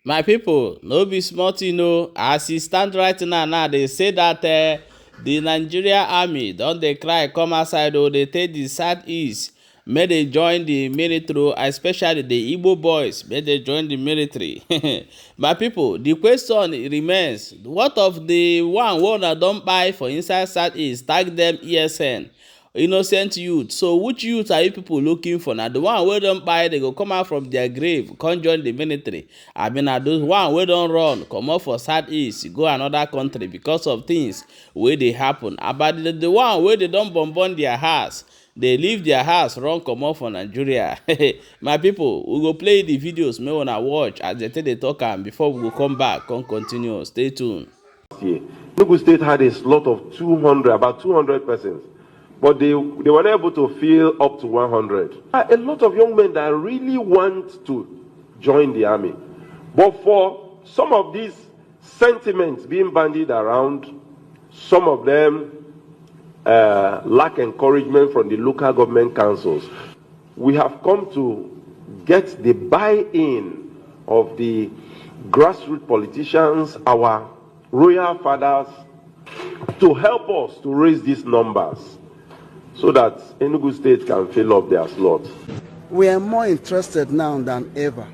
My people, no be small thing o. As e stand right now, they say that the Nigeria army don dey cry come outside o. Dey take the southeast make they join the military, especially the Igbo boys make they join the military. My people, the question remains: what of the one wey una don kpai for inside southeast, tag them ESN? Innocent youth. So which youth are you people looking for? Now the one wey don kpai, they go come out from their grave come join the military. I mean, na those one wey don run comot for southeast go another country because of things wey dey happen. About the one wey they don burn their house, they leave their house run comot for Nigeria. My people, we go play the videos make una watch as they take dey talk am before we go come back come continue. Stay tuned. Enugu State had a slot of about 200 persons, but they were not able to fill up to 100. A lot of young men that really want to join the army, but for some of these sentiments being bandied around, some of them lack encouragement from the local government councils. We have come to get the buy-in of the grassroots politicians, our royal fathers, to help us to raise these numbers so that Enugu State can fill up their slots. We are more interested now than ever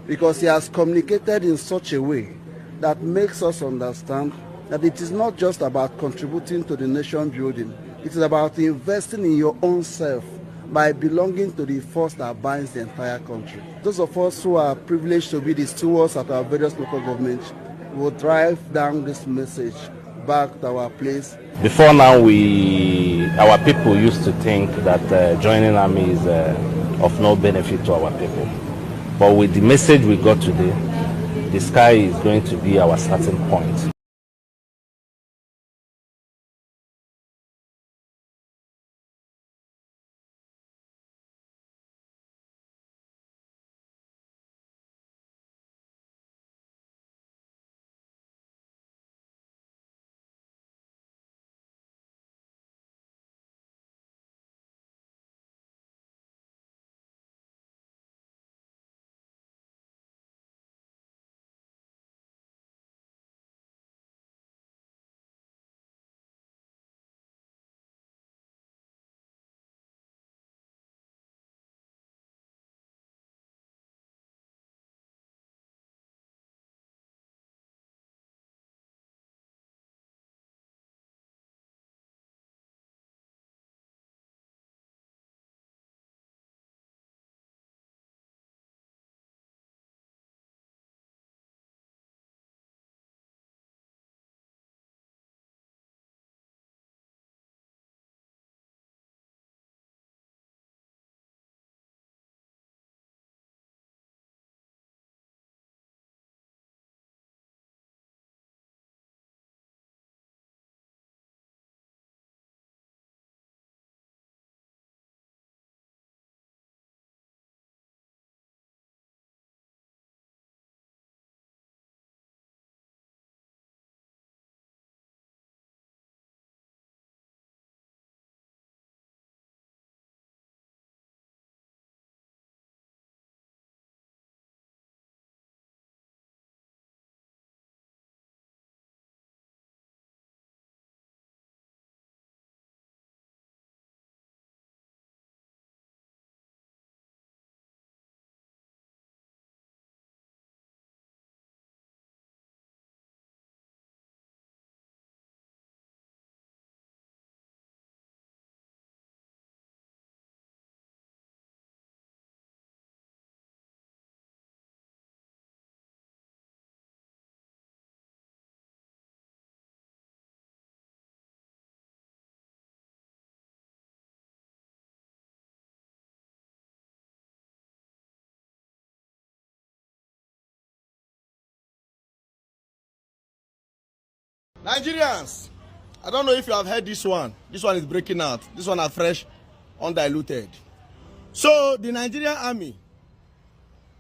because he has communicated in such a way that makes us understand that it is not just about contributing to the nation building. It is about investing in your own self by belonging to the force that binds the entire country. Those of us who are privileged to be the stewards at our various local governments will drive down this message back to our place. Before now, our people used to think that joining army is of no benefit to our people. But with the message we got today, the sky is going to be our starting point. Nigerians, I don't know if you have heard this one. This one is breaking out. This one are fresh, undiluted. So the Nigerian army,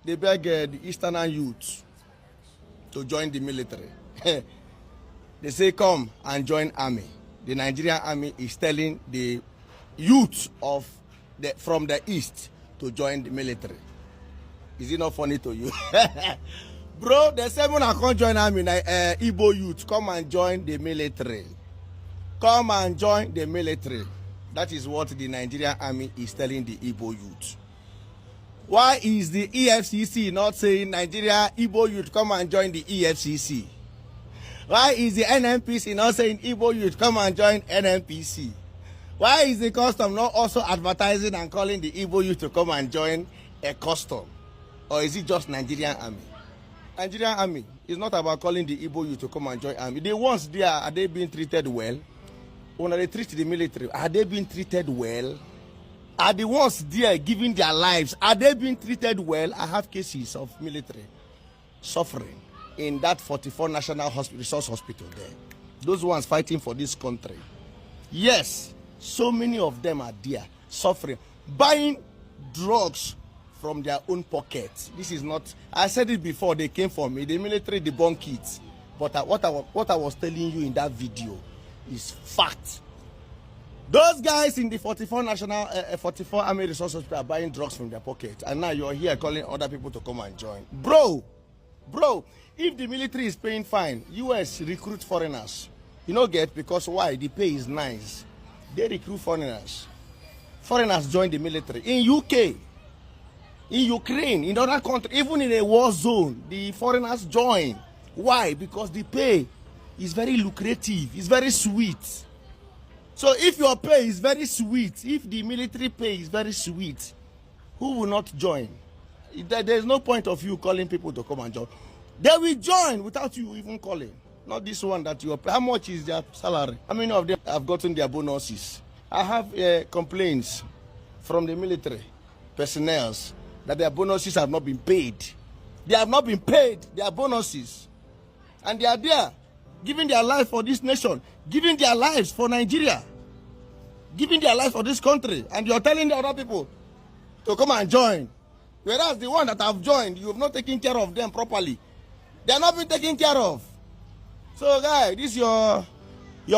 they beg the Eastern youth to join the military. They say come and join army. The Nigerian army is telling the youth from the east to join the military. Is it not funny to you? Bro, the seven I can't join army. Igbo youth, come and join the military. Come and join the military. That is what the Nigerian army is telling the Igbo youth. Why is the EFCC not saying Nigeria Igbo youth come and join the EFCC? Why is the NNPC not saying Igbo youth come and join NNPC? Why is the custom not also advertising and calling the Igbo youth to come and join a custom? Or is it just Nigerian army? Nigerian army is not about calling the Igbo youth to come and join army. The ones there, are they being treated well? When they treat the military, are they being treated well? Are the ones there giving their lives, are they being treated well? I have cases of military suffering in that 44 National Resource Hospital there. Those ones fighting for this country. Yes, so many of them are there suffering, buying drugs from their own pockets. This is not, I said it before, they came for me, the military debunk it. But what I was telling you in that video is fact. Those guys in the 44 Army Resource Hospital are buying drugs from their pockets, and now you're here calling other people to come and join. Bro, if the military is paying fine, US recruit foreigners. You know, because why? The pay is nice. They recruit foreigners. Foreigners join the military. In UK, in Ukraine, in other countries, even in a war zone, the foreigners join. Why? Because the pay is very lucrative, it's very sweet. So if your pay is very sweet, if the military pay is very sweet, who will not join? There's no point of you calling people to come and join. They will join without you even calling. Not this one that you are. How much is their salary? How many of them have gotten their bonuses? I have complaints from the military personnel that their bonuses have not been paid. They have not been paid their bonuses. And they are there, giving their life for this nation, giving their lives for Nigeria, giving their life for this country, and you're telling the other people to come and join. Whereas the one that have joined, you have not taken care of them properly. They are not being taken care of. So, guys, this your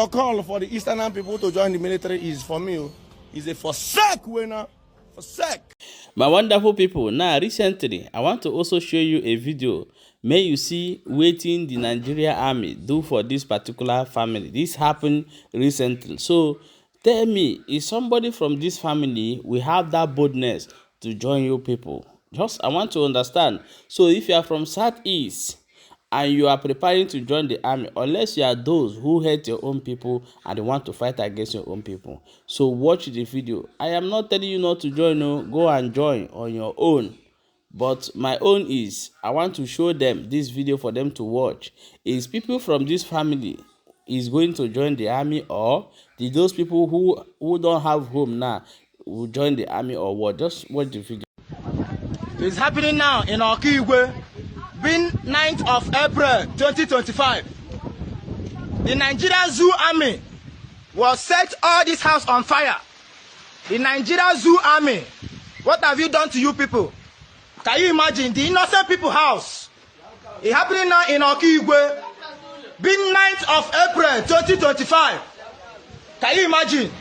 call for the Eastern people to join the military is for me. Is a forsake winner. Forsake. My wonderful people, now recently, I want to also show you a video. May you see waiting the Nigeria army do for this particular family. This happened recently. So tell me, is somebody from this family will have that boldness to join you people? Just I want to understand. So if you are from Southeast and you are preparing to join the army, unless you are those who hate your own people and they want to fight against your own people. So watch the video. I am not telling you not to join, no, go and join on your own. But my own is, I want to show them this video for them to watch. Is people from this family is going to join the army, or did those people who don't have home now will join the army, or what? Just watch the video. It's happening now in Igbo. Being 9th of April 2025, the Nigerian Zoo Army was set all this house on fire. The Nigerian Zoo Army, what have you done to you people? Can you imagine the innocent people house? It's happening now in Igbo. Being 9th of April 2025. Can you imagine?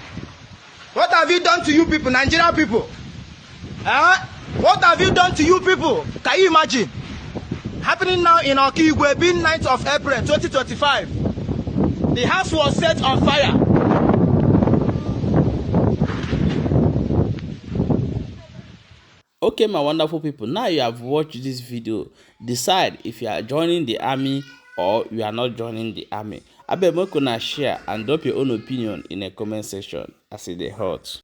What have you done to you people, Nigerian people? What have you done to you people? Can you imagine? Happening now in Igbo, being 9th of April 2025. The house was set on fire. Okay, my wonderful people, now you have watched this video. Decide if you are joining the army or you are not joining the army. I bet you can share and drop your own opinion in the comment section as it is hot.